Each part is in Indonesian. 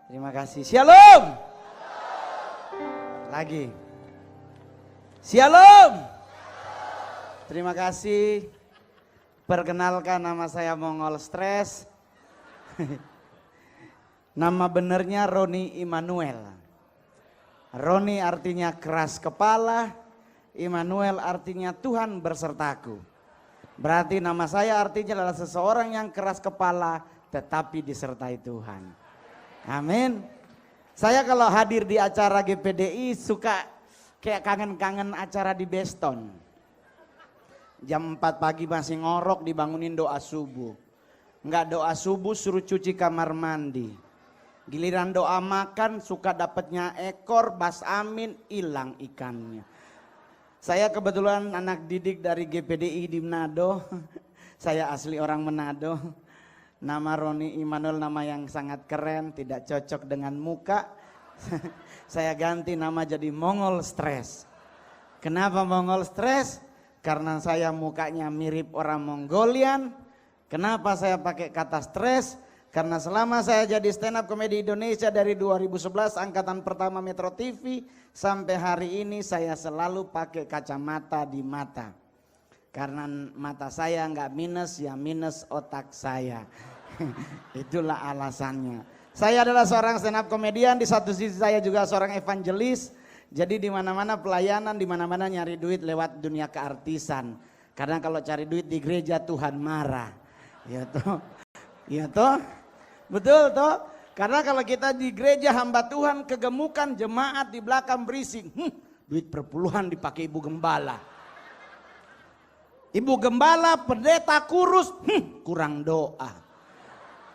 Terima kasih. Shalom. Lagi. Shalom. Terima kasih. Perkenalkan, nama saya Mongol Stres. Nama benernya Roni Immanuel. Roni artinya keras kepala, Immanuel artinya Tuhan bersertaku. Berarti nama saya artinya adalah seseorang yang keras kepala tetapi disertai Tuhan. Amin. Saya kalau hadir di acara GPDI suka kayak kangen-kangen acara di Beston. Jam 4 pagi masih ngorok dibangunin doa subuh. Enggak doa subuh suruh cuci kamar mandi. Giliran doa makan suka dapatnya ekor, bas amin, hilang ikannya. Saya kebetulan anak didik dari GPDI di Manado. Saya asli orang Manado. Nama Roni Immanuel nama yang sangat keren, tidak cocok dengan muka. Saya ganti nama jadi Mongol Stres. Kenapa Mongol Stres? Karena saya mukanya mirip orang Mongolian. Kenapa saya pakai kata stres? Karena selama saya jadi stand up comedy Indonesia dari 2011 angkatan pertama Metro TV sampai hari ini saya selalu pakai kacamata di mata. Karena mata saya nggak minus, ya minus otak saya. Itulah alasannya. Saya adalah seorang stand up komedian, di satu sisi saya juga seorang evangelis. Jadi di mana-mana pelayanan, di mana-mana nyari duit lewat dunia keartisan. Karena kalau cari duit di gereja Tuhan marah. Ya toh. Ya toh. Betul toh? Karena kalau kita di gereja hamba Tuhan kegemukan, jemaat di belakang berisik. Duit perpuluhan dipakai ibu gembala. Ibu gembala, pendeta kurus, kurang doa.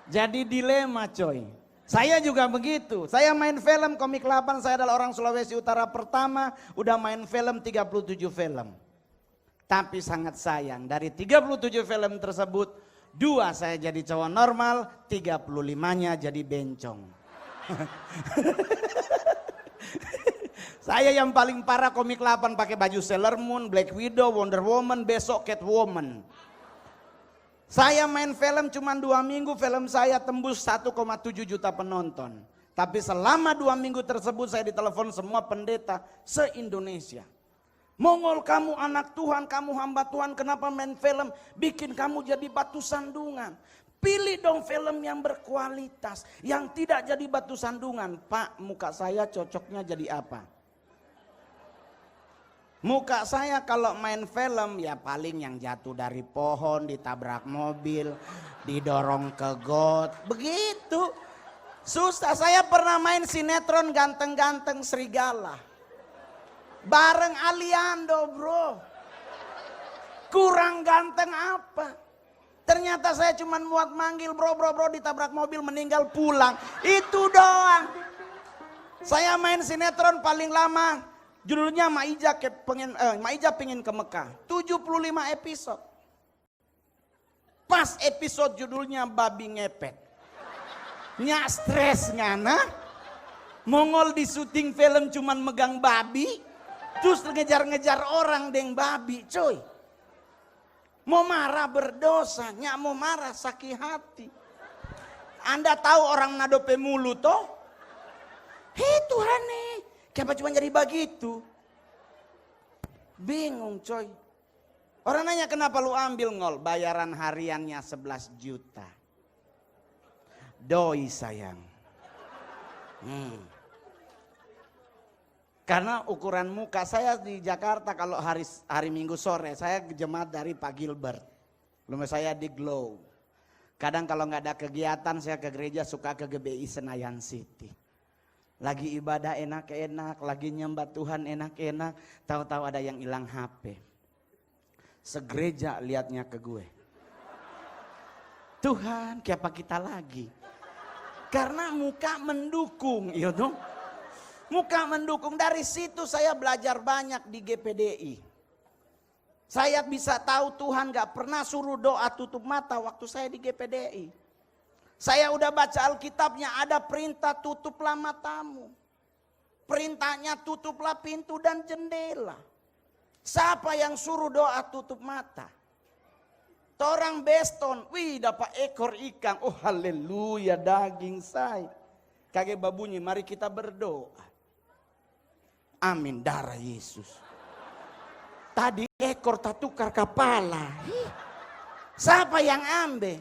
Jadi dilema coy. Saya juga begitu. Saya main film Komik 8, saya adalah orang Sulawesi Utara pertama. Udah main film 37 film. Tapi sangat sayang dari 37 film tersebut 2 saya jadi cowok normal, 35-nya jadi bencong. Saya yang paling parah Komik 8 pakai baju Sailor Moon, Black Widow, Wonder Woman, besok Catwoman. Saya main film cuma 2 minggu, film saya tembus 1,7 juta penonton. Tapi selama 2 minggu tersebut saya ditelepon semua pendeta se-Indonesia. Mongol, kamu anak Tuhan, kamu hamba Tuhan, kenapa main film bikin kamu jadi batu sandungan? Pilih dong film yang berkualitas, yang tidak jadi batu sandungan. Pak, muka saya cocoknya jadi apa? Muka saya kalau main film ya paling yang jatuh dari pohon, ditabrak mobil, didorong ke got, begitu. Susah, saya pernah main sinetron ganteng-ganteng serigala. Bareng Aliando bro. Kurang ganteng apa? Ternyata saya cuma muat manggil bro ditabrak mobil meninggal pulang. Itu doang. Saya main sinetron paling lama. Judulnya Maija pengen ke Mekah. 75 episode. Pas episode judulnya babi ngepet. Nyak stres ngana. Mongol di syuting film cuman megang babi. Terus ngejar-ngejar orang deng babi coy. Mau marah berdosa, nyak mau marah sakit hati. Anda tahu orang Manado pemulu toh? Hei Tuhan nih, kenapa cuma jadi begitu? Bingung coy. Orang nanya kenapa lu ambil ngol, bayaran hariannya 11 juta. Doi sayang. Karena ukuran muka saya di Jakarta kalau hari Minggu sore saya jemaat dari Pak Gilbert. Rumah saya di Glow. Kadang kalau nggak ada kegiatan saya ke gereja suka ke GBI Senayan City. Lagi ibadah enak-enak, lagi nyembah Tuhan enak-enak, tahu-tahu ada yang hilang HP. Segereja liatnya ke gue. Tuhan, kenapa kita lagi? Karena muka mendukung, iya dong. Muka mendukung, dari situ saya belajar banyak di GPDI. Saya bisa tahu Tuhan gak pernah suruh doa tutup mata waktu saya di GPDI. Saya udah baca Alkitabnya, ada perintah tutuplah matamu. Perintahnya tutuplah pintu dan jendela. Siapa yang suruh doa tutup mata? Orang Beston, wih dapat ekor ikan, oh haleluya daging saya. Kage babunyi, mari kita berdoa. Amin, darah Yesus. Tadi ekor tak tukar kepala. Siapa yang ambil?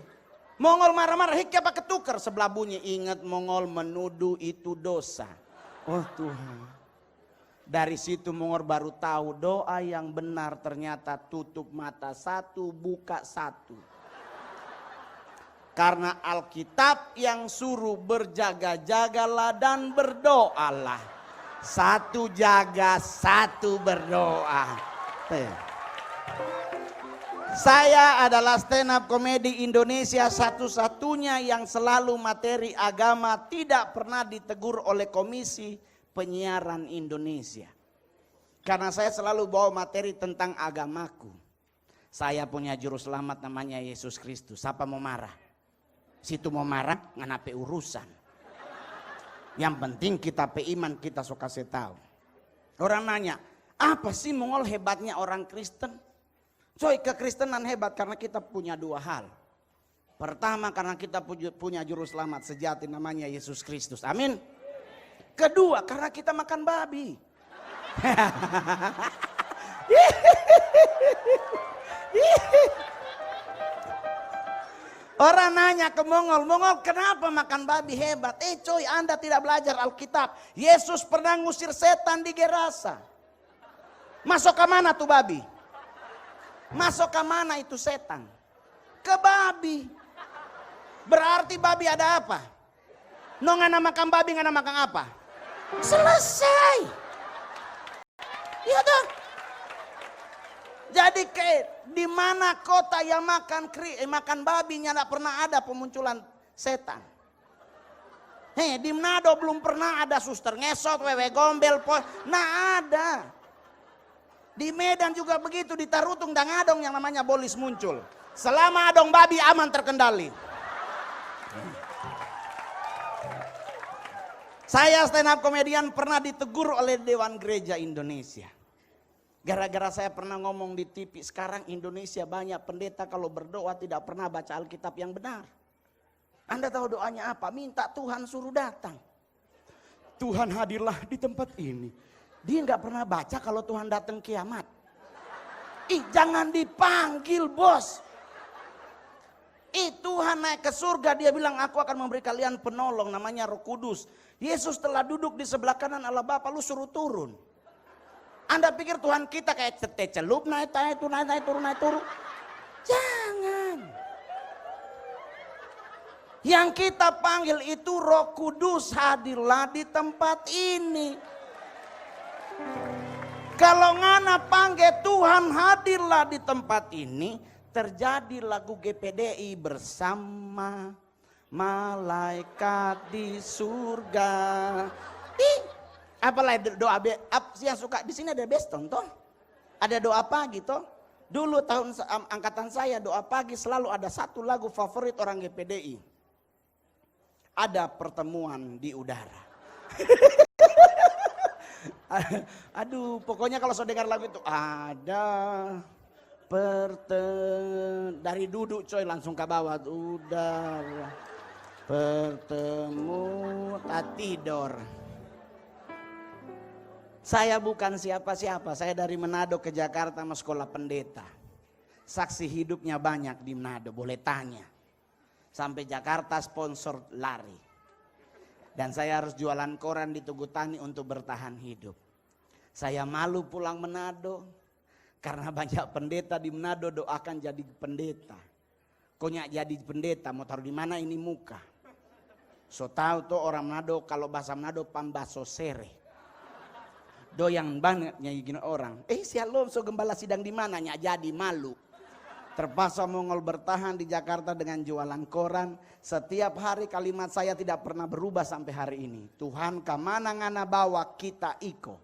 Mongol marah-marah, apa ketukar? Sebelah bunyi, ingat Mongol menuduh itu dosa. Oh Tuhan. Dari situ Mongol baru tahu doa yang benar ternyata tutup mata satu, buka satu. Karena Alkitab yang suruh berjaga-jagalah dan berdoalah. Satu jaga, satu berdoa. Saya adalah stand up komedi Indonesia satu-satunya yang selalu materi agama tidak pernah ditegur oleh Komisi Penyiaran Indonesia. Karena saya selalu bawa materi tentang agamaku. Saya punya juru selamat namanya Yesus Kristus. Siapa mau marah? Situ mau marah nganape urusan. Yang penting kita pe iman kita suka tahu. Orang nanya, apa sih Mongol hebatnya orang Kristen? Coy, kekristenan hebat karena kita punya dua hal. Pertama, karena kita punya juru selamat sejati namanya Yesus Kristus. Amin. Kedua, karena kita makan babi. Orang nanya ke Mongol, Mongol kenapa makan babi hebat? Coy, Anda tidak belajar Alkitab. Yesus pernah ngusir setan di Gerasa. Masuk ke mana tuh babi? Masuk ke mana itu setan? Ke babi. Berarti babi ada apa? No ngana makan babi, ngana makan apa? Selesai. Iya dong. Jadi di mana kota yang makan babinya tidak pernah ada pemunculan setan. Di Manado belum pernah ada suster ngesot, wewe gombel, nah ada. Di Medan juga begitu, di Tarutung dan Adong yang namanya bolis muncul. Selama adong babi aman terkendali. Saya stand up komedian pernah ditegur oleh Dewan Gereja Indonesia. Gara-gara saya pernah ngomong di TV, sekarang Indonesia banyak pendeta kalau berdoa tidak pernah baca Alkitab yang benar. Anda tahu doanya apa? Minta Tuhan suruh datang. Tuhan hadirlah di tempat ini. Dia nggak pernah baca kalau Tuhan datang kiamat. Jangan dipanggil bos. Tuhan naik ke surga, dia bilang aku akan memberi kalian penolong namanya Roh Kudus. Yesus telah duduk di sebelah kanan Allah Bapa, lu suruh turun. Anda pikir Tuhan kita kayak celup naik turun. Jangan. Yang kita panggil itu Roh Kudus, hadirlah di tempat ini. Kalau ngana panggil Tuhan hadirlah di tempat ini, terjadi lagu GPDI bersama malaikat di surga. Apalagi doa yang suka di sini ada beston toh. Ada doa pagi toh. Dulu tahun angkatan saya doa pagi selalu ada satu lagu favorit orang GPDI. Ada pertemuan di udara. Aduh, pokoknya kalau saya dengar lagu itu ada dari duduk coy langsung ke bawah udara. Bertemu tak tidur. Saya bukan siapa-siapa, saya dari Manado ke Jakarta sama sekolah pendeta. Saksi hidupnya banyak di Manado, boleh tanya. Sampai Jakarta sponsor lari. Dan saya harus jualan koran di Tugu Tani untuk bertahan hidup. Saya malu pulang Manado karena banyak pendeta di Manado doakan jadi pendeta. Konyak jadi pendeta mau taruh di mana ini muka. So tahu tuh orang Manado kalau bahasa Manado pambaso sere. Doyang banget nyanyiin orang. Shalom so gembala sidang di mana nyak jadi malu. Terpaksa Mongol bertahan di Jakarta dengan jualan koran. Setiap hari kalimat saya tidak pernah berubah sampai hari ini. Tuhan kemana ngana bawa kita ikut.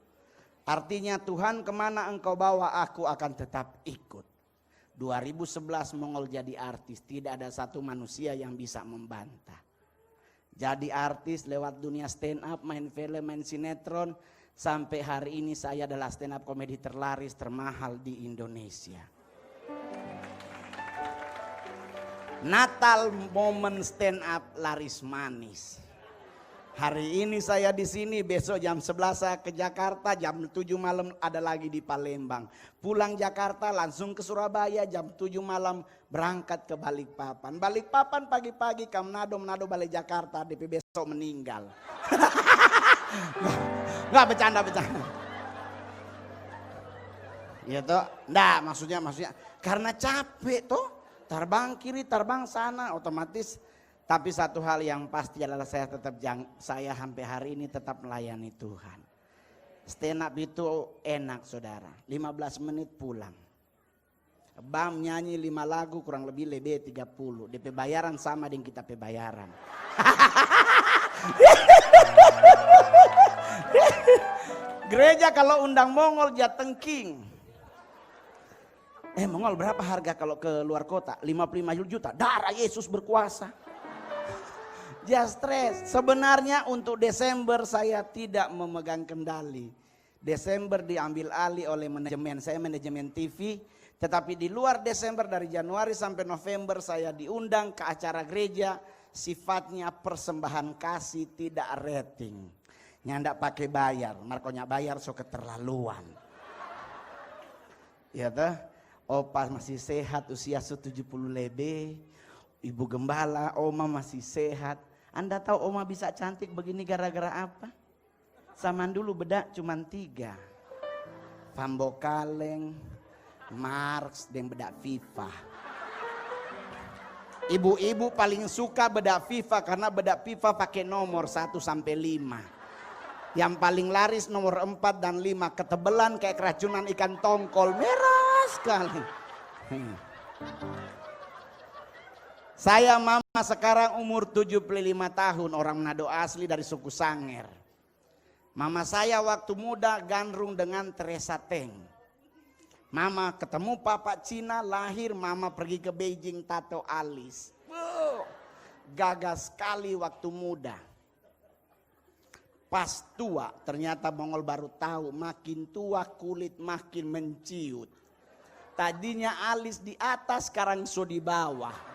Artinya Tuhan kemana engkau bawa aku akan tetap ikut. 2011 Mongol jadi artis. Tidak ada satu manusia yang bisa membantah. Jadi artis lewat dunia stand up, main film, main sinetron. Sampai hari ini saya adalah stand up komedi terlaris, termahal di Indonesia. Natal momen stand up laris manis. Hari ini saya di sini, besok jam 11 saya ke Jakarta, jam 7 malam ada lagi di Palembang. Pulang Jakarta langsung ke Surabaya, jam 7 malam berangkat ke Balikpapan. Balikpapan pagi-pagi ke Manado, Manado balik Jakarta, DP besok meninggal. Nggak bercanda. Ya toh, nggak maksudnya karena capek toh, terbang kiri, terbang sana, otomatis. Tapi satu hal yang pasti adalah saya sampai hari ini tetap melayani Tuhan. Stand up itu enak saudara, 15 menit pulang. Bam nyanyi 5 lagu kurang lebih 30. DP bayaran sama dengan kita bayaran. Gereja kalau undang Mongol jatengking. Mongol berapa harga kalau ke luar kota? 55 juta. Darah Yesus berkuasa. Just stress. Sebenarnya untuk Desember saya tidak memegang kendali. Desember diambil alih oleh manajemen. Saya manajemen TV. Tetapi di luar Desember dari Januari sampai November saya diundang ke acara gereja. Sifatnya persembahan kasih, tidak rating. Nyandak pakai bayar. Markonya bayar so keterlaluan. Ya toh. Opa masih sehat usia 70 lebih. Ibu gembala, oma masih sehat. Anda tahu oma bisa cantik begini gara-gara apa? Zaman dulu bedak cuma 3. Fambo Kaleng, Marx, dan bedak FIFA. Ibu-ibu paling suka bedak FIFA karena bedak FIFA pakai nomor 1 sampai 5. Yang paling laris nomor 4 dan 5. Ketebelan kayak keracunan ikan tongkol, merah sekali. Saya mama sekarang umur 75 tahun, orang Manado asli dari suku Sanger. Mama saya waktu muda gandrung dengan Teresa Teng. Mama ketemu papa Cina, lahir mama pergi ke Beijing tato alis. Gagah sekali waktu muda. Pas tua ternyata Mongol baru tahu makin tua kulit makin menciut. Tadinya alis di atas sekarang so di bawah.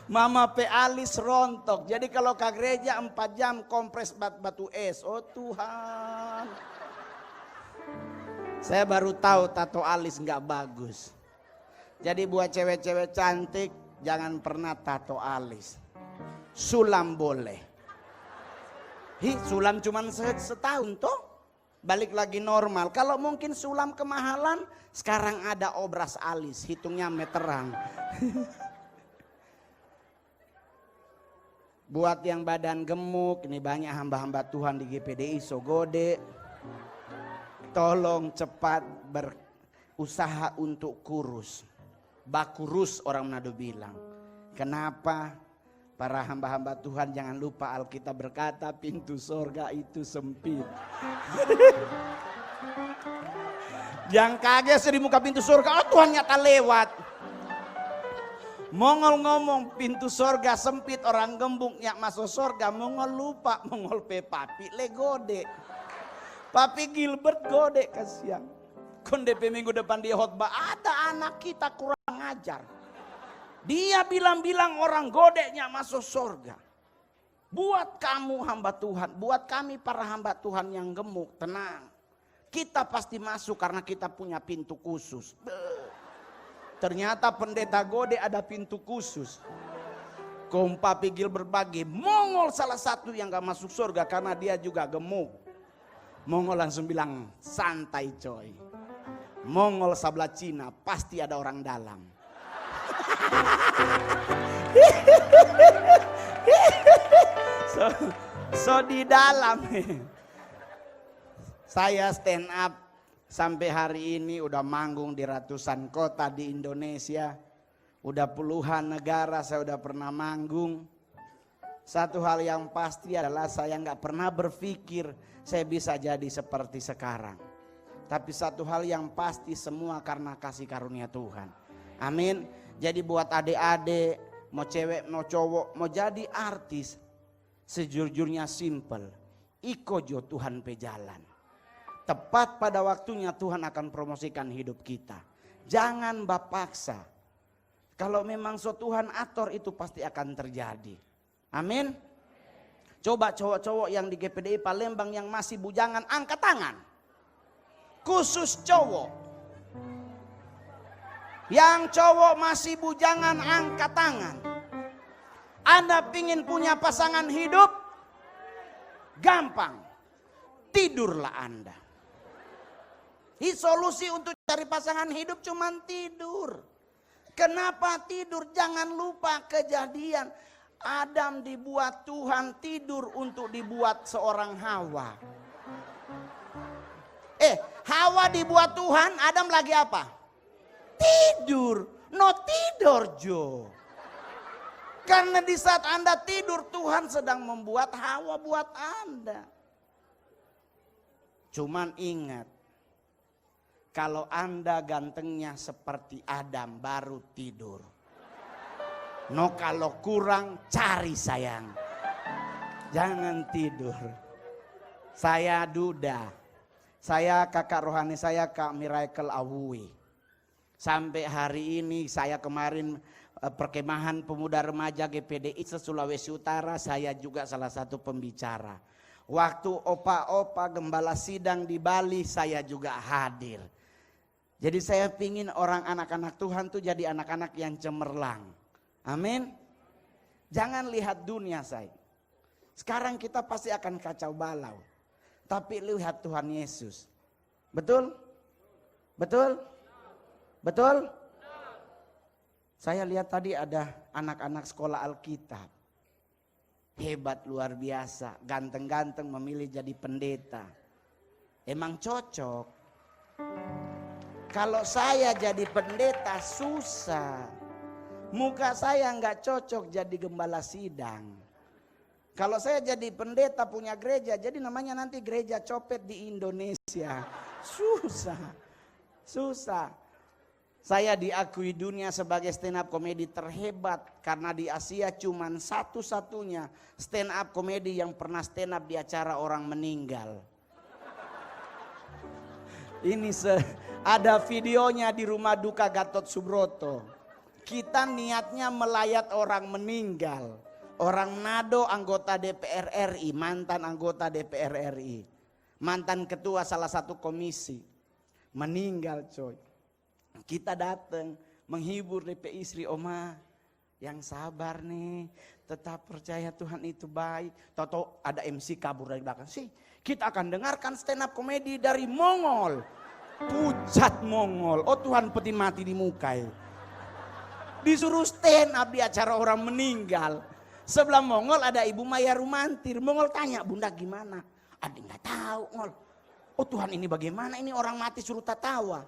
Mama pe alis rontok. Jadi kalau ke gereja 4 jam kompres batu es. Oh Tuhan. Saya baru tahu tato alis nggak bagus. Jadi buat cewek-cewek cantik jangan pernah tato alis. Sulam boleh. Sulam cuma setahun toh. Balik lagi normal. Kalau mungkin sulam kemahalan, sekarang ada obras alis, hitungnya meteran. Buat yang badan gemuk, ini banyak hamba-hamba Tuhan di GPDI Sogode. Tolong cepat berusaha untuk kurus. Bakurus orang Manado bilang. Kenapa? Para hamba-hamba Tuhan jangan lupa Alkitab berkata pintu sorga itu sempit. Jangan kaget di muka pintu sorga, oh Tuhan nyata lewat. Mongol ngomong pintu sorga sempit, orang gembung yang masuk sorga. Mongol lupa, Mongol pe papi le gode. Papi Gilbert gode kasihan. Kondepe minggu depan di khotbah ada anak kita kurang ajar. Dia bilang-bilang orang godeknya masuk surga. Buat kamu hamba Tuhan, buat kami para hamba Tuhan yang gemuk, tenang. Kita pasti masuk karena kita punya pintu khusus. Ternyata pendeta gode ada pintu khusus. Papi Gil berbagi, Mongol salah satu yang gak masuk surga karena dia juga gemuk. Mongol langsung bilang, santai coy. Mongol sebelah Cina pasti ada orang dalam. So di dalam. Saya stand up sampai hari ini udah manggung di ratusan kota di Indonesia. Udah puluhan negara saya udah pernah manggung. Satu hal yang pasti adalah saya nggak pernah berpikir saya bisa jadi seperti sekarang. Tapi satu hal yang pasti semua karena kasih karunia Tuhan. Amin. Jadi buat adik-adik, mau cewek, mau cowok, mau jadi artis, sejujurnya simple. Iko jo Tuhan pe jalan. Tepat pada waktunya Tuhan akan promosikan hidup kita. Jangan bapaksa. Kalau memang so Tuhan atur itu pasti akan terjadi. Amin. Coba cowok-cowok yang di GPDI Palembang yang masih bujangan angkat tangan. Khusus cowok. Yang cowok masih bujangan angkat tangan. Anda pingin punya pasangan hidup? Gampang. Tidurlah Anda. Solusi untuk cari pasangan hidup cuma tidur. Kenapa tidur? Jangan lupa kejadian. Adam dibuat Tuhan tidur untuk dibuat seorang Hawa. Hawa dibuat Tuhan, Adam lagi apa? Tidur. No tidur Jo. Karena di saat Anda tidur, Tuhan sedang membuat Hawa buat Anda. Cuman ingat, kalau Anda gantengnya seperti Adam baru tidur. No kalau kurang cari sayang. Jangan tidur. Saya Duda. Saya kakak rohani saya Kak Miracle Awui. Sampai hari ini saya kemarin perkemahan pemuda remaja GPDI Sulawesi Utara, saya juga salah satu pembicara. Waktu opa-opa gembala sidang di Bali saya juga hadir. Jadi saya pingin orang anak-anak Tuhan tuh jadi anak-anak yang cemerlang. Amin. Jangan lihat dunia saya. Sekarang kita pasti akan kacau balau. Tapi lihat Tuhan Yesus. Betul? Betul? Betul? Saya lihat tadi ada anak-anak sekolah Alkitab. Hebat luar biasa. Ganteng-ganteng memilih jadi pendeta. Emang cocok. Kalau saya jadi pendeta susah. Muka saya nggak cocok jadi gembala sidang. Kalau saya jadi pendeta punya gereja, jadi namanya nanti gereja copet di Indonesia. Susah. Susah. Saya diakui dunia sebagai stand up komedi terhebat. Karena di Asia cuman satu-satunya stand up komedi yang pernah stand up di acara orang meninggal. Ini ada videonya di rumah duka Gatot Subroto. Kita niatnya melayat orang meninggal. Orang Nado anggota DPR RI, mantan anggota DPR RI. Mantan ketua salah satu komisi. Meninggal coy. Kita datang menghibur DP istri, Oma yang sabar nih. Tetap percaya Tuhan itu baik. Tahu-tahu ada MC kabur dari belakang. Sih, kita akan dengarkan stand up komedi dari Mongol. Pucat Mongol. Oh Tuhan peti mati di muka ya. Disuruh stand up di acara orang meninggal. Sebelah Mongol ada Ibu Maya Rumantir. Mongol tanya, Bunda gimana? Adik nggak tahu, Mongol. Oh Tuhan ini bagaimana? Ini orang mati suruh tertawa.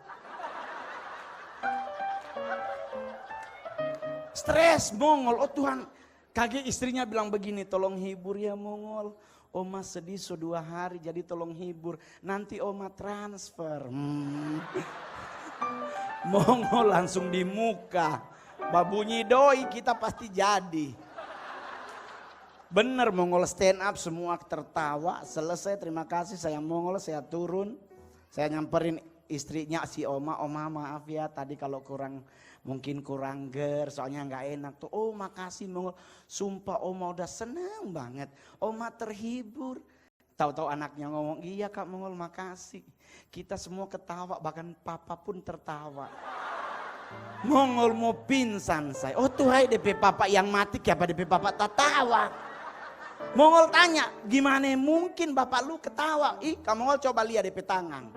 Stres Mongol. Oh Tuhan, kaget istrinya bilang begini, tolong hibur ya Mongol. Oma sedih 2 hari, jadi tolong hibur. Nanti Oma transfer. Mongol langsung di muka. Babunyi doi kita pasti jadi. Bener Mongol stand up semua tertawa. Selesai terima kasih saya Mongol, saya turun. Saya nyamperin istrinya si Oma. Oma maaf ya tadi kalau mungkin kurang ger soalnya nggak enak tuh. Oh makasih Mongol. Sumpah Oma udah seneng banget. Oma terhibur. Tahu-tahu anaknya ngomong, iya Kak Mongol makasih. Kita semua ketawa bahkan papa pun tertawa. Mongol mau pingsan saya. Oh tuh hai DP papa yang mati apa DP papa tertawa. Mongol tanya, gimana mungkin bapak lu ketawa? Kamu Mongol coba lihat DP tangan.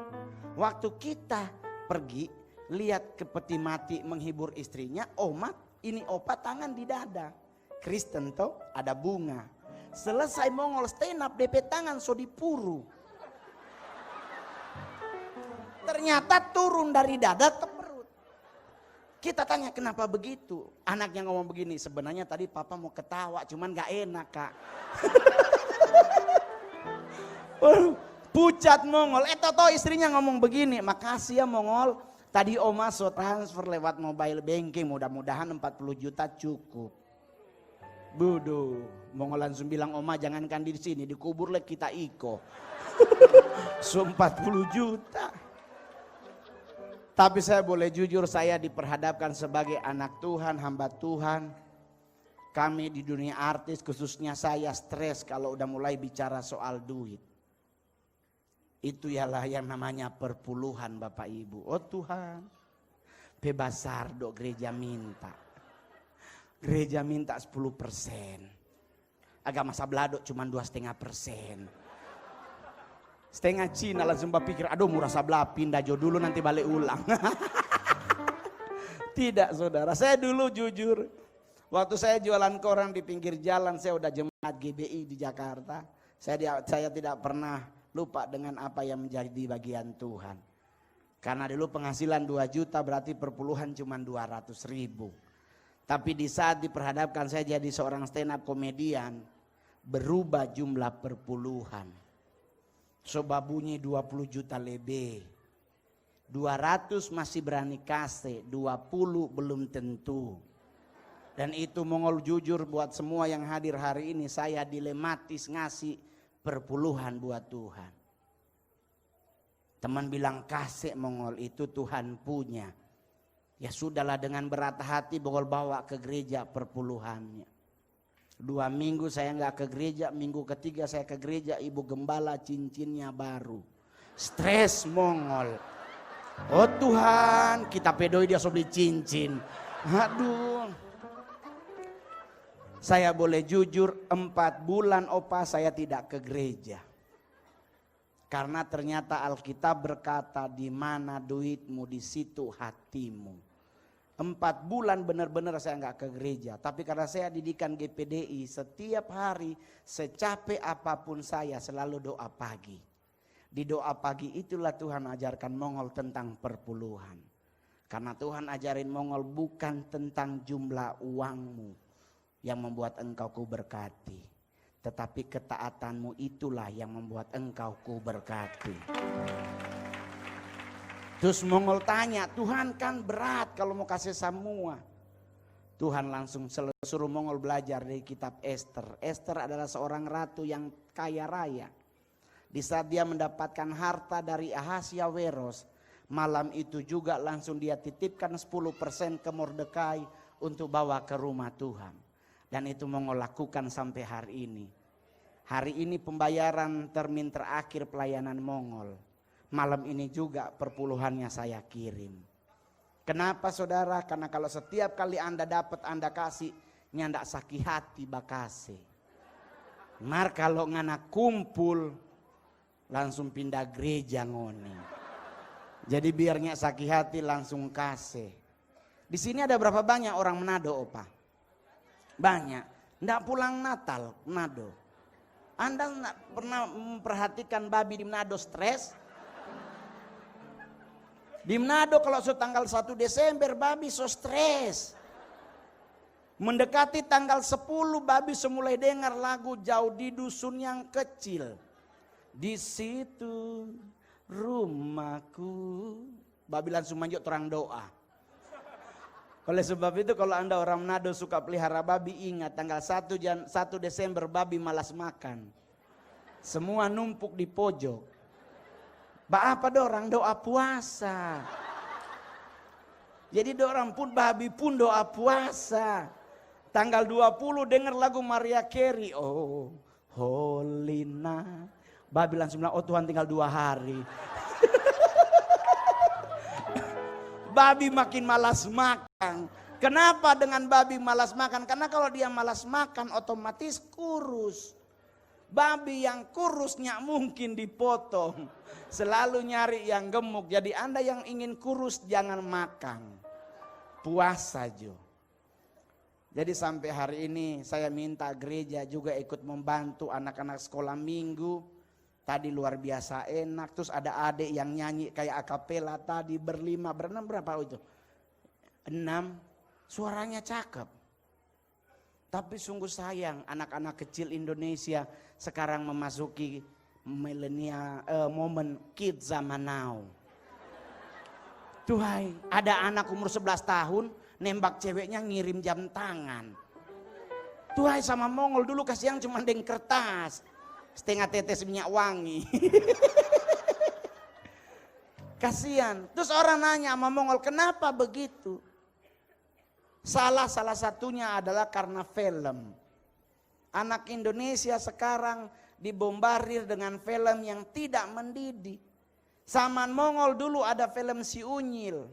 Waktu kita pergi, lihat ke peti mati menghibur istrinya, Oma, ini opa tangan di dada. Kristen toh, ada bunga. Selesai Mongol stand up, DP tangan so dipuru. Ternyata turun dari dada ke perut. Kita tanya kenapa begitu? Anaknya ngomong begini, sebenarnya tadi papa mau ketawa cuman gak enak Kak. Pucat Mongol. Toto istrinya ngomong begini, makasih ya Mongol. Tadi Oma so transfer lewat mobile banking, mudah-mudahan 40 juta cukup. Bodoh. Mongol langsung bilang Oma jangankan di sini, dikubur lagi kita iko. So 40 juta. Tapi saya boleh jujur, saya diperhadapkan sebagai anak Tuhan, hamba Tuhan. Kami di dunia artis, khususnya saya, stres kalau udah mulai bicara soal duit. Itu ialah yang namanya perpuluhan Bapak Ibu. Oh Tuhan, bebasar dok gereja minta. Gereja minta 10%. Agama Sablado cuma 2,5%. Setengah Cina langsung berpikir, aduh murah Sabla, pindah jo dulu nanti balik ulang. Tidak saudara, saya dulu jujur. Waktu saya jualan koran di pinggir jalan, saya udah jemaat GBI di Jakarta. Saya tidak pernah lupa dengan apa yang menjadi bagian Tuhan. Karena dulu penghasilan 2 juta berarti perpuluhan cuma 200.000. Tapi di saat diperhadapkan saya jadi seorang stand up komedian, berubah jumlah perpuluhan. Coba bunyi 20 juta lebih. 200 masih berani kasih, 20 belum tentu. Dan itu Mongol jujur buat semua yang hadir hari ini, saya dilematis ngasih perpuluhan buat Tuhan. Teman bilang kasih Mongol itu Tuhan punya. Ya sudahlah dengan berat hati Mongol bawa ke gereja perpuluhannya. 2 minggu saya nggak ke gereja, minggu ketiga saya ke gereja, ibu gembala cincinnya baru. Stres Mongol. Oh Tuhan, kita pedoi dia beli cincin. Aduh. Saya boleh jujur 4 bulan opa saya tidak ke gereja. Karena ternyata Alkitab berkata di mana duitmu di situ hatimu. 4 bulan benar-benar saya nggak ke gereja. Tapi karena saya didikan GPDI setiap hari secapek apapun saya selalu doa pagi. Di doa pagi itulah Tuhan ajarkan Mongol tentang perpuluhan. Karena Tuhan ajarin Mongol bukan tentang jumlah uangmu yang membuat engkau kuberkati, tetapi ketaatanmu itulah yang membuat engkau kuberkati. Terus Mongol tanya, Tuhan kan berat kalau mau kasih semua. Tuhan langsung suruh Mongol belajar dari kitab Esther. Esther adalah seorang ratu yang kaya raya. Di saat dia mendapatkan harta dari Ahasyaweros, malam itu juga langsung dia titipkan 10% ke Mordekai untuk bawa ke rumah Tuhan. Dan itu Mongol lakukan sampai hari ini. Hari ini pembayaran termin terakhir pelayanan Mongol. Malam ini juga perpuluhannya saya kirim. Kenapa saudara? Karena kalau setiap kali Anda dapat Anda kasih, nyandak sakit hati bakase. Mar kalau ngana kumpul, langsung pindah gereja ngoni. Jadi biarnya sakit hati langsung kasih. Di sini ada berapa banyak orang Manado opa? Banyak. Nggak pulang Natal Manado. Anda nggak pernah memperhatikan babi di Manado stres? Di Manado kalau tanggal 1 Desember babi so stres. Mendekati tanggal 10 babi semulai dengar lagu Jauh di Dusun yang Kecil. Di situ rumahku. Babi langsung manjut terang doa. Oleh sebab itu kalau Anda orang Manado suka pelihara babi, ingat tanggal 1 Desember babi malas makan. Semua numpuk di pojok. Apa dorang doa puasa. Jadi dorang pun babi pun doa puasa. Tanggal 20 dengar lagu Maria Carey. Oh, Holy Night. Babi langsung bilang, oh Tuhan tinggal 2 hari. Babi makin malas makan. Kenapa dengan babi malas makan? Karena kalau dia malas makan otomatis kurus. Babi yang kurusnya mungkin dipotong. Selalu nyari yang gemuk. Jadi Anda yang ingin kurus jangan makan. Puasa Jo. Jadi sampai hari ini saya minta gereja juga ikut membantu anak-anak sekolah minggu. Tadi luar biasa enak. Terus ada adik yang nyanyi kayak akapela tadi berenam berapa itu? 6. Suaranya cakep. Tapi sungguh sayang anak-anak kecil Indonesia sekarang memasuki momen kids zaman now. Tuhai, ada anak umur 11 tahun nembak ceweknya ngirim jam tangan. Tuhai sama Mongol dulu kasih yang cuma deng kertas. Setengah tetes minyak wangi. Kasihan. Terus orang nanya sama Mongol, kenapa begitu? Salah satunya adalah karena film. Anak Indonesia sekarang dibombardir dengan film yang tidak mendidik. Zaman Mongol dulu ada film Si Unyil.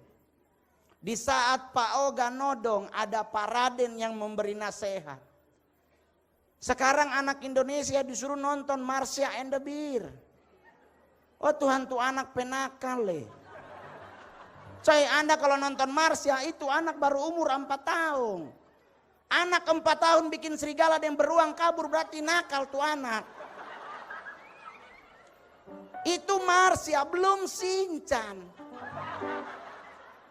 Di saat Pak Oga nodong ada Pak Raden yang memberi nasihat. Sekarang anak Indonesia disuruh nonton Marsha and the Bear. Oh Tuhan tuh anak penakal Coy, Anda kalau nonton Marsha itu anak baru umur 4 tahun. Anak 4 tahun bikin serigala yang beruang kabur berarti nakal tuh anak. Itu Marsha belum Shinchan.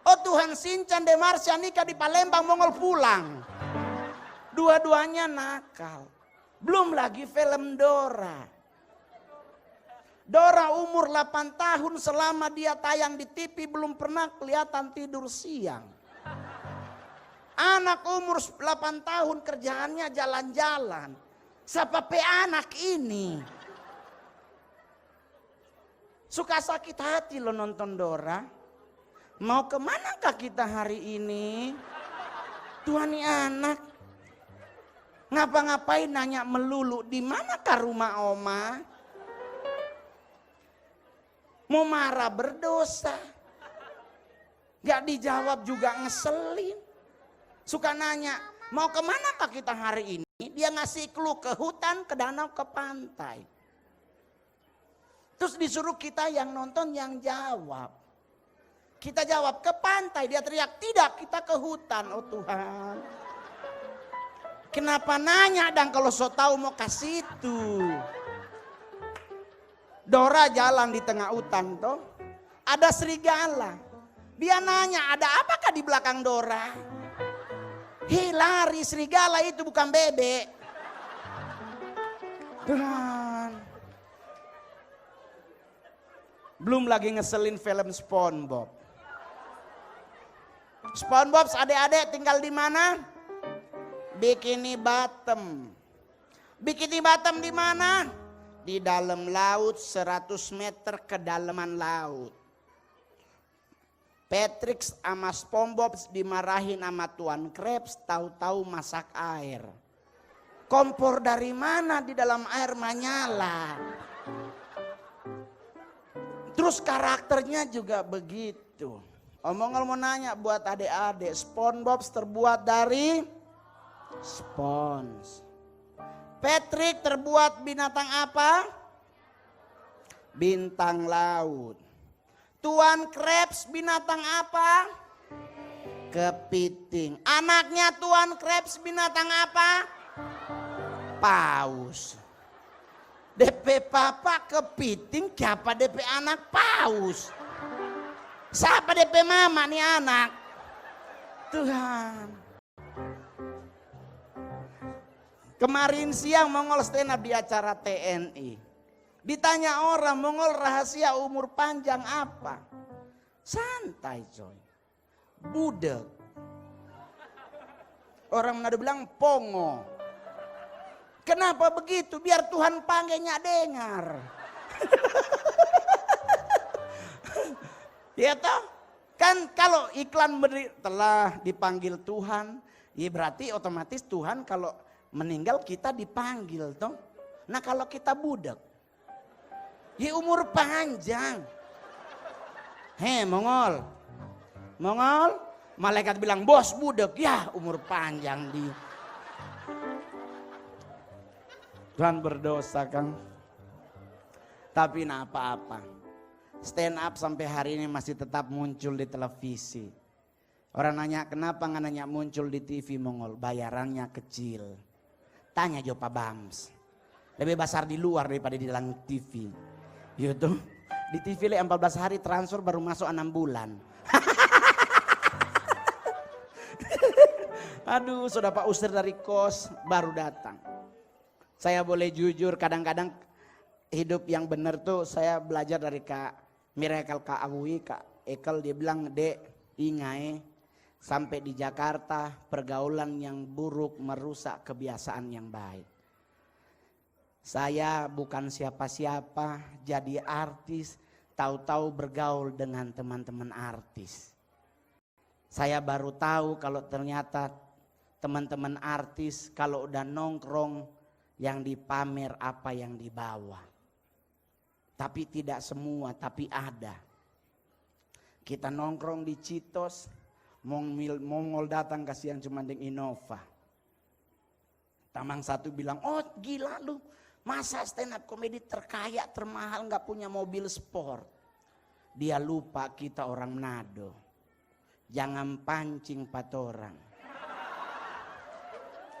Oh Tuhan, Shinchan dan Marsha nikah di Palembang, Mongol pulang. Dua-duanya nakal. Belum lagi film Dora. Dora umur 8 tahun selama dia tayang di TV belum pernah kelihatan tidur siang. Anak umur 8 tahun kerjaannya jalan-jalan. Siapa anak ini? Suka sakit hati lo nonton Dora. Mau kemanakah kita hari ini? Tuhan ini anak. Ngapa-ngapain nanya melulu, di manakah rumah oma? Mau marah berdosa. Gak dijawab juga ngeselin. Suka nanya, mau kemanakah kita hari ini? Dia ngasih clue ke hutan, ke danau, ke pantai. Terus disuruh kita yang nonton yang jawab. Kita jawab ke pantai, dia teriak tidak, kita ke hutan. Oh Tuhan. Kenapa nanya dan kalau so tahu mau kasih itu. Dora jalan di tengah hutan toh. Ada serigala. Dia nanya, ada apakah di belakang Dora? Lari serigala itu bukan bebek. Tuhan. Belum lagi ngeselin film SpongeBob. SpongeBob adik-adik tinggal di mana? Bikini Bottom. Bikini Bottom di mana? Di dalam laut 100 meter kedalaman laut. Patrick sama SpongeBob dimarahin sama Tuan Krabs, tahu-tahu masak air. Kompor dari mana di dalam air menyala? Terus karakternya juga begitu. Omongol mau nanya buat adik-adik, SpongeBob terbuat dari spons. Patrick terbuat binatang apa? Bintang laut. Tuan Krabs binatang apa? Kepiting. Anaknya Tuan Krabs binatang apa? Paus. DP papa kepiting, siapa DP anak paus? Siapa DP mama nih anak? Tuhan. Kemarin siang Mongol stand up di acara TNI. Ditanya orang, Mongol rahasia umur panjang apa? Santai coy. Budek. Orang Manado bilang pongo. Kenapa begitu? Biar Tuhan panggilnya dengar. Ya toh? Kan kalau iklan telah dipanggil Tuhan, ya berarti otomatis Tuhan kalau meninggal kita dipanggil toh. Nah kalau kita budak, ya umur panjang. Mongol. Mongol, malaikat bilang bos budak, ya umur panjang dia. Tuhan berdosa kan. Tapi nah apa-apa. Stand up sampai hari ini masih tetap muncul di televisi. Orang nanya kenapa nggak nanya muncul di TV Mongol, bayarannya kecil. Tanya Jopa Bams. Lebih besar di luar daripada di dalam TV. Gitu. Di TV 14 hari transfer baru masuk 6 bulan. Aduh, sudah Pak usir dari kos baru datang. Saya boleh jujur kadang-kadang hidup yang benar tuh saya belajar dari Kak Miracle, Kak Awi, Kak Ekel. Dia bilang, Dek ingai sampai di Jakarta pergaulan yang buruk merusak kebiasaan yang baik. Saya bukan siapa-siapa, jadi artis, tahu-tahu bergaul dengan teman-teman artis. Saya baru tahu kalau ternyata teman-teman artis kalau udah nongkrong yang dipamer apa yang dibawa. Tapi tidak semua, tapi ada. Kita nongkrong di Citos, Mongol datang kasih yang cuma dengan Innova. Tamang satu bilang, oh gila lu, masa stand up comedy terkaya, termahal gak punya mobil sport. Dia lupa kita orang Manado. Jangan pancing patorang.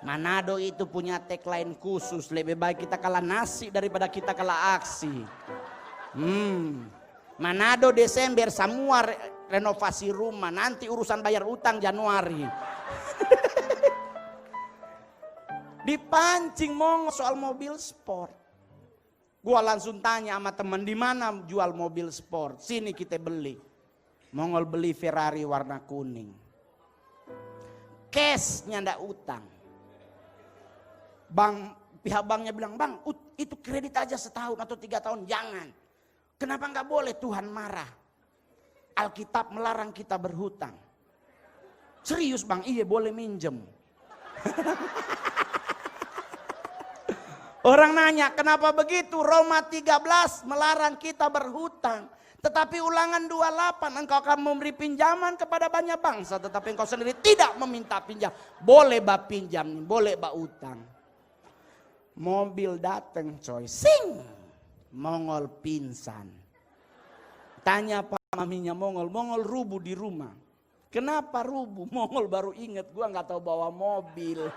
Manado itu punya tagline khusus, lebih baik kita kalah nasi daripada kita kalah aksi. Manado Desember semua renovasi rumah, nanti urusan bayar utang Januari. Dipancing Mongol soal mobil sport. Gua langsung tanya sama teman, di mana jual mobil sport? Sini kita beli. Mongol beli Ferrari warna kuning. Cashnya ndak utang. Pihak banknya bilang, bang itu kredit aja setahun atau 3 tahun, jangan. Kenapa nggak boleh? Tuhan marah. Alkitab melarang kita berhutang. Serius bang, iya boleh minjem. Orang nanya, kenapa begitu? Roma 13 melarang kita berhutang. Tetapi Ulangan 28, engkau akan memberi pinjaman kepada banyak bangsa, tetapi engkau sendiri tidak meminta pinjam. Boleh bah pinjam, boleh bah utang. Mobil dateng coy, sing. Mongol pingsan. Tanya pak maminya Mongol rubuh di rumah. Kenapa rubuh? Mongol baru inget, gua nggak tahu bawa mobil.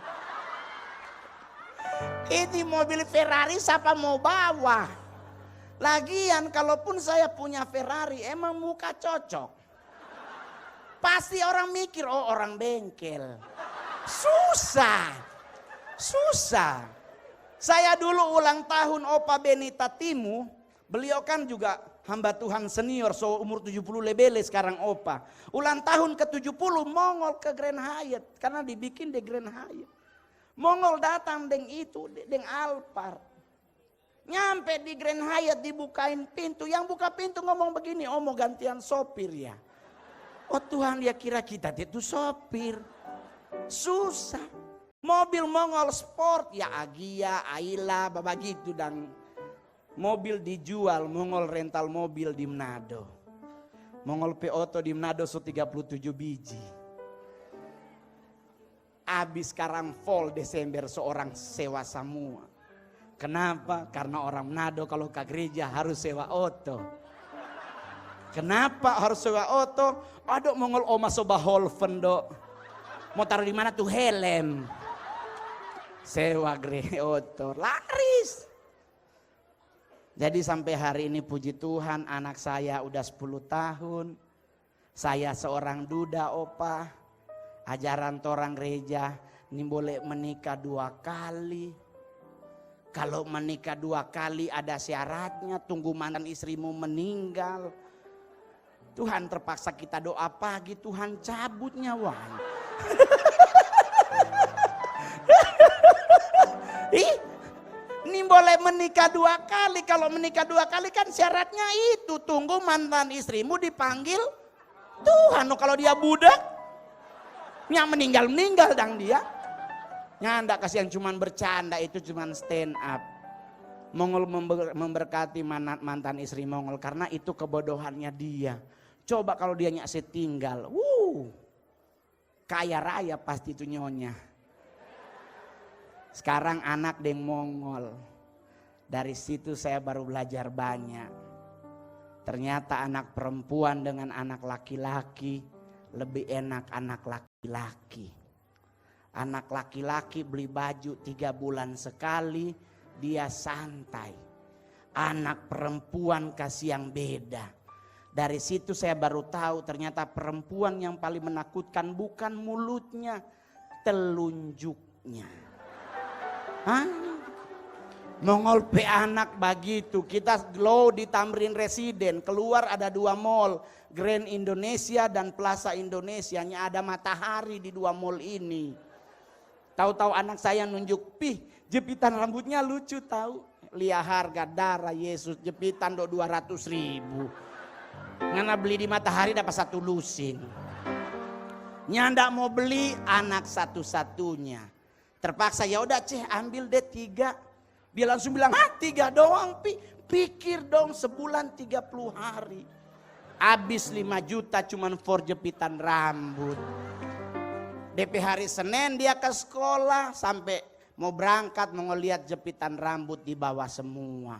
Ini mobil Ferrari siapa mau bawa? Lagian kalaupun saya punya Ferrari emang muka cocok. Pasti orang mikir oh orang bengkel. Susah. Saya dulu ulang tahun Opa Benita Timu. Beliau kan juga hamba Tuhan senior, so umur 70 lebele sekarang Opa. Ulang tahun ke-70 Mongol ke Grand Hyatt karena dibikin di Grand Hyatt. Mongol datang deng itu, deng Alphard. Nyampe di Grand Hyatt dibukain pintu, yang buka pintu ngomong begini, oh mau gantian sopir ya. Oh Tuhan, dia kira kita itu sopir. Susah. Mobil Mongol sport ya Agia, Ayla, begitu, dan mobil dijual Mongol rental mobil di Manado. Mongol P-Auto di Manado 37 biji. Abis sekarang fall Desember seorang sewa semua. Kenapa? Karena orang Manado kalau ke gereja harus sewa oto. Kenapa harus sewa oto? Aduh Mongol oma soba Holven do. Mau taruh di mana tuh helm? Sewa gereja oto, laris. Jadi sampai hari ini puji Tuhan anak saya udah 10 tahun. Saya seorang duda opa. Ajaran torang gereja ini boleh menikah 2 kali. Kalau menikah 2 kali ada syaratnya, tunggu mantan istrimu meninggal. Tuhan terpaksa kita doa pagi, Tuhan cabut nyawa. Ini boleh menikah 2 kali. Kalau menikah 2 kali kan syaratnya itu, tunggu mantan istrimu dipanggil Tuhan. Kalau dia budak, yang meninggal dang dia. Nyandak kasih yang cuman bercanda, itu cuman stand up. Mongol memberkati mantan istri Mongol karena itu kebodohannya dia. Coba kalau dia nyaset tinggal, kaya raya pasti itu nyonya. Sekarang anak deng Mongol. Dari situ saya baru belajar banyak. Ternyata anak perempuan dengan anak laki-laki lebih enak anak laki-laki. Anak laki-laki beli baju 3 bulan sekali, dia santai. Anak perempuan kasih yang beda. Dari situ saya baru tahu ternyata perempuan yang paling menakutkan bukan mulutnya, telunjuknya. Mongol pe anak begitu. Kita glow di Tamrin Residen, keluar ada 2 mall, Grand Indonesia dan Plaza Indonesia. Nya ada matahari di 2 mall ini. Tahu-tahu anak saya nunjuk, jepitan rambutnya lucu tahu. Lihat harga darah Yesus jepitan 200.000. Ngana beli di matahari dapat 1 lusin. Nyanda mau beli, anak satu-satunya. Terpaksa ya udah Ceh ambil deh 3. Dia langsung bilang, 3 doang Pi. Pikir dong sebulan 30 hari. Habis 5 juta cuman for jepitan rambut. DP hari Senin dia ke sekolah, sampai mau berangkat mau ngeliat jepitan rambut di bawah semua.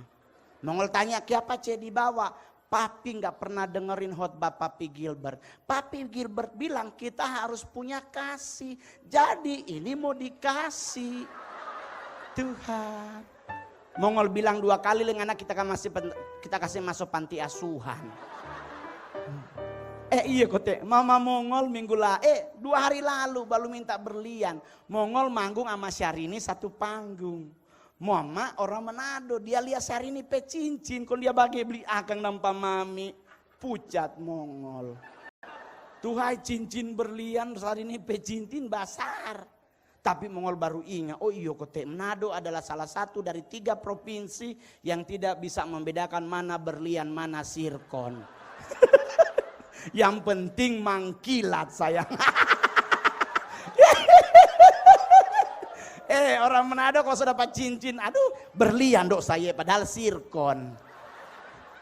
Mongol tanya, "Kenapa Ceh di bawah?" Papi nggak pernah dengerin khotbah Papi Gilbert. Papi Gilbert bilang kita harus punya kasih. Jadi ini mau dikasih Tuhan. Mongol bilang 2 kali dengan anak kita kasih masuk panti asuhan. Iya kote, Mama Mongol minggu 2 hari lalu baru minta berlian. Mongol manggung sama Syahrini 1 panggung. Mama orang Manado, dia lihat Syahrini pe cincin, kon dia bagi beli akang nampak mami, pucat Mongol. Tuhai cincin berlian, Syahrini pe cincin basar. Tapi Mongol baru ingat, oh iya kote, Manado adalah salah satu dari 3 provinsi yang tidak bisa membedakan mana berlian, mana sirkon. Yang penting mangkilat sayang. Orang Manado kalau sudah dapat cincin, aduh berlian dok saya padahal sirkon.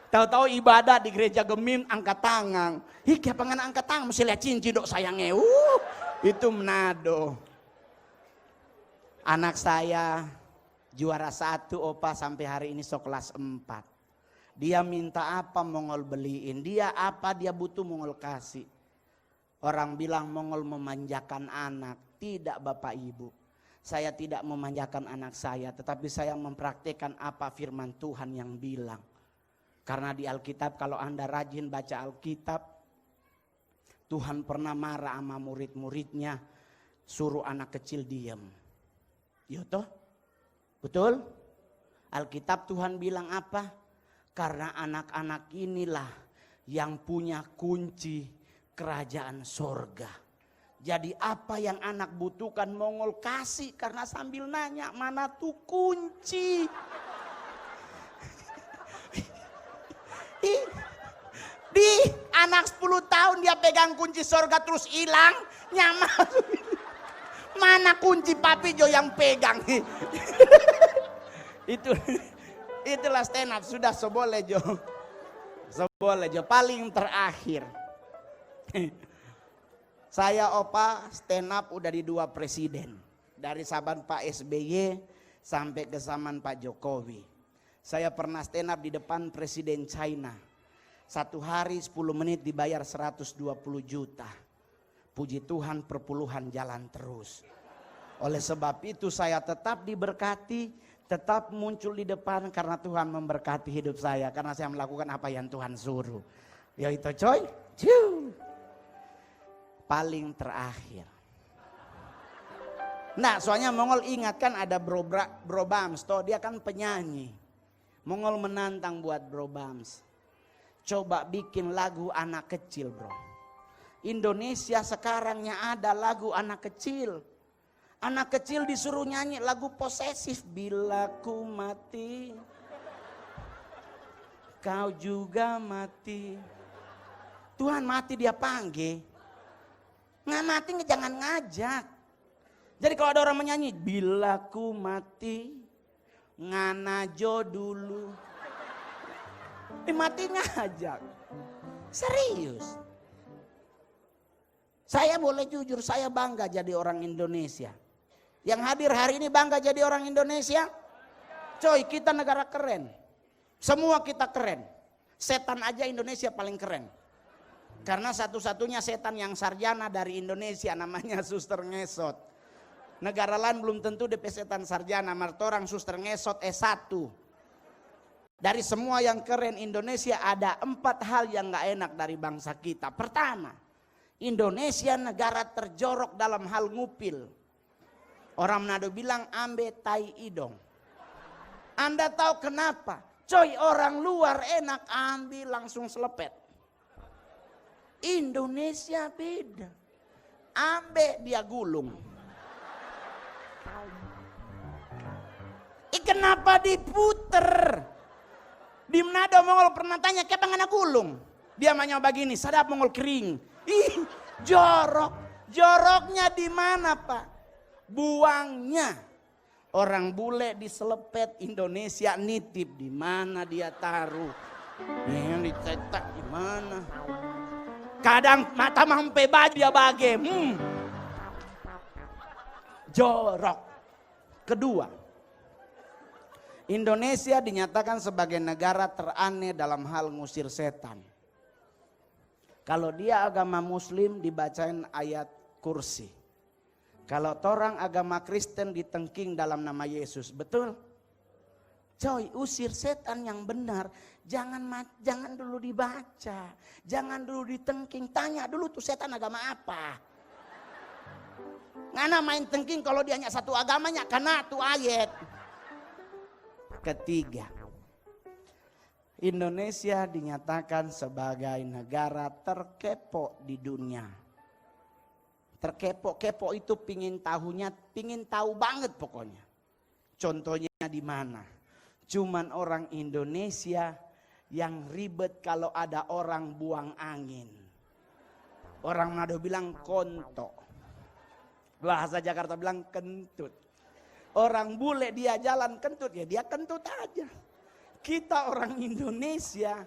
Tahu-tahu ibadah di gereja Gemim angkat tangan. Kayak pengen angkat tangan mesti lihat cincin dok sayangnya. Itu Manado. Anak saya juara 1 opa sampai hari ini kelas 4. Dia minta apa Mongol beliin, dia apa dia butuh Mongol kasih. Orang bilang Mongol memanjakan anak, tidak Bapak Ibu. Saya tidak memanjakan anak saya, tetapi saya mempraktikkan apa firman Tuhan yang bilang. Karena di Alkitab kalau Anda rajin baca Alkitab, Tuhan pernah marah sama murid-muridnya, suruh anak kecil diam. Ya toh? Betul? Alkitab Tuhan bilang apa? Karena anak-anak inilah yang punya kunci kerajaan sorga. Jadi apa yang anak butuhkan Mongol kasih, karena sambil nanya mana tuh kunci. Di anak 10 tahun dia pegang kunci sorga terus hilang, nyaman. Mana kunci Papi Jo yang pegang? Itulah stand up, sudah seboleh Jo. Seboleh Jo, paling terakhir. Saya opa stand up udah di 2 presiden. Dari zaman Pak SBY sampai ke zaman Pak Jokowi. Saya pernah stand up di depan Presiden China. 1 hari 10 menit dibayar 120 juta. Puji Tuhan perpuluhan jalan terus. Oleh sebab itu saya tetap diberkati, tetap muncul di depan karena Tuhan memberkati hidup saya. Karena saya melakukan apa yang Tuhan suruh. Yaitu coy. Paling terakhir. Nah soalnya Mongol ingatkan ada Bro Bams, toh dia kan penyanyi. Mongol menantang buat Bro Bams. Coba bikin lagu anak kecil bro. Indonesia sekarangnya ada lagu anak kecil. Anak kecil disuruh nyanyi lagu posesif. Bila ku mati, kau juga mati. Tuhan mati dia panggil. Nggak mati jangan ngajak. Jadi kalau ada orang menyanyi, bila ku mati, nganajo dulu. Mati ngajak. Serius. Saya boleh jujur, saya bangga jadi orang Indonesia. Yang hadir hari ini bangga jadi orang Indonesia? Coy, kita negara keren. Semua kita keren. Setan aja Indonesia paling keren. Karena satu-satunya setan yang sarjana dari Indonesia namanya Suster Ngesot. Negara lain belum tentu DP setan sarjana, martorang Suster Ngesot S1. Dari semua yang keren Indonesia ada 4 hal yang gak enak dari bangsa kita. Pertama, Indonesia negara terjorok dalam hal ngupil. Orang Manado bilang ambe tai idong. Anda tahu kenapa? Coy, orang luar enak ambil langsung selepet. Indonesia beda. Ambe dia gulung. Kenapa diputer? Di Manado Mongol pernah tanya, "Kenapa ngana gulung?" Dia nanya begini, "Sadap Mongol kering." Ih, jorok. Joroknya di mana, Pak? Buangnya. Orang bule diselepet, Indonesia nitip, di mana dia taruh? Yang dicetak di mana? Kadang mata mampe baju dia bage. Jorok. Kedua, Indonesia dinyatakan sebagai negara teraneh dalam hal ngusir setan. Kalau dia agama Muslim dibacain ayat kursi. Kalau orang agama Kristen ditengking dalam nama Yesus, betul? Coy, usir setan yang benar, jangan dulu dibaca, jangan dulu ditengking, tanya dulu tuh setan agama apa. Ngana main tengking kalau dia hanya satu agamanya, karena tuh ayat. Ketiga, Indonesia dinyatakan sebagai negara terkepo di dunia. Terkepo-kepo itu pingin tahu banget pokoknya. Contohnya di mana? Cuman orang Indonesia yang ribet kalau ada orang buang angin. Orang Manado bilang konto. Bahasa Jakarta bilang kentut. Orang bule dia jalan kentut, ya dia kentut aja. Kita orang Indonesia,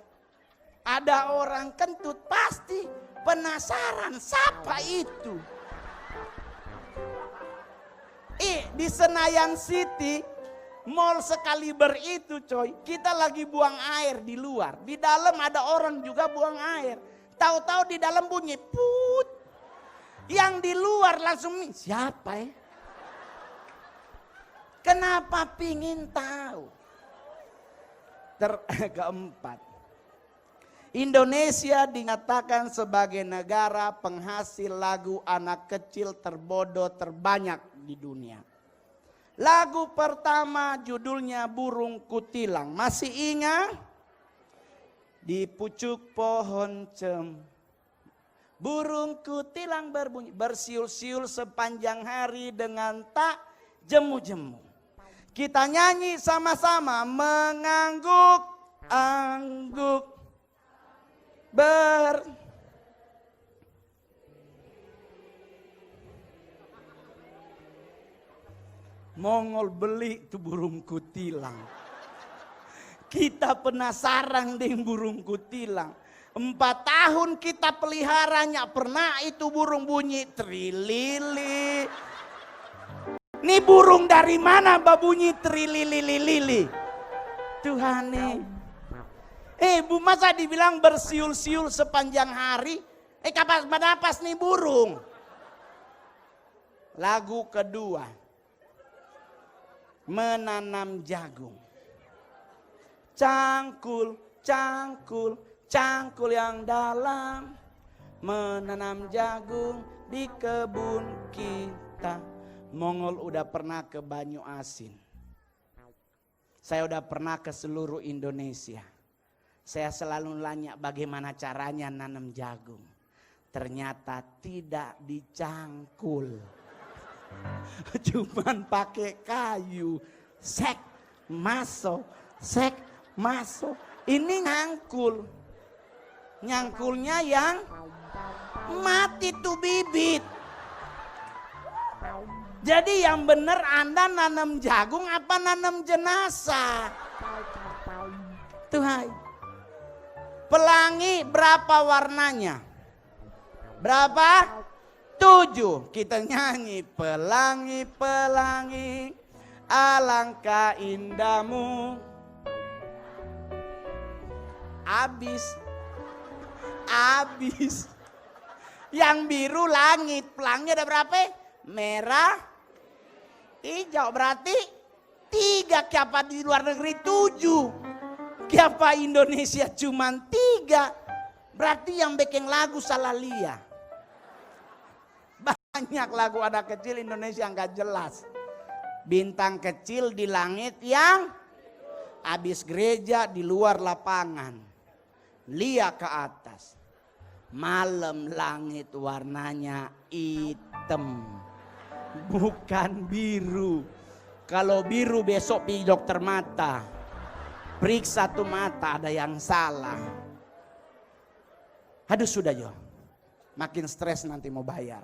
ada orang kentut pasti penasaran siapa itu. Di Senayan City, mall sekaliber itu coy, kita lagi buang air di luar. Di dalam ada orang juga buang air. Tahu-tahu di dalam bunyi put. Yang di luar langsung siapa ya? Kenapa pingin tahu? Keempat, Indonesia dinyatakan sebagai negara penghasil lagu anak kecil terbodoh terbanyak di dunia. Lagu pertama judulnya Burung Kutilang. Masih ingat? Di pucuk pohon cem, burung kutilang berbunyi, bersiul-siul sepanjang hari dengan tak jemu-jemu. Kita nyanyi sama-sama, mengangguk-angguk Mongol beli itu burung kutilang. Kita penasaran dengan burung kutilang. 4 tahun kita peliharanya, pernah itu burung bunyi trilili. Ini burung dari mana bunyi trilili? Tuhan nih. Bu masa dibilang bersiul-siul sepanjang hari? Kapan bernapas nih burung? Lagu kedua, menanam jagung. Cangkul, cangkul, cangkul yang dalam, menanam jagung di kebun kita. Mongol udah pernah ke Banyu Asin. Saya udah pernah ke seluruh Indonesia. Saya selalu nanya bagaimana caranya nanam jagung. Ternyata tidak dicangkul. Cuman pakai kayu. Sek, masuk, sek, masuk. Ini nyangkul. Nyangkulnya yang mati tuh bibit. Jadi yang benar Anda nanam jagung apa nanam jenazah? Tuhan. Pelangi berapa warnanya? Berapa? 7. Kita nyanyi pelangi, pelangi, alangkah indahmu. Abis. Yang biru langit, pelangi ada berapa? Merah, hijau, berarti 3. Kiapa di luar negeri 7. Kiapa Indonesia cuman 3. Berarti yang bikin lagu salah liat. Banyak lagu anak kecil Indonesia nggak jelas. Bintang kecil di langit yang habis gereja di luar lapangan. Lihat ke atas. Malam langit warnanya hitam. Bukan biru. Kalau biru besok pergi dokter mata. Periksa tuh mata ada yang salah. Aduh sudah Jo. Makin stres nanti mau bayar.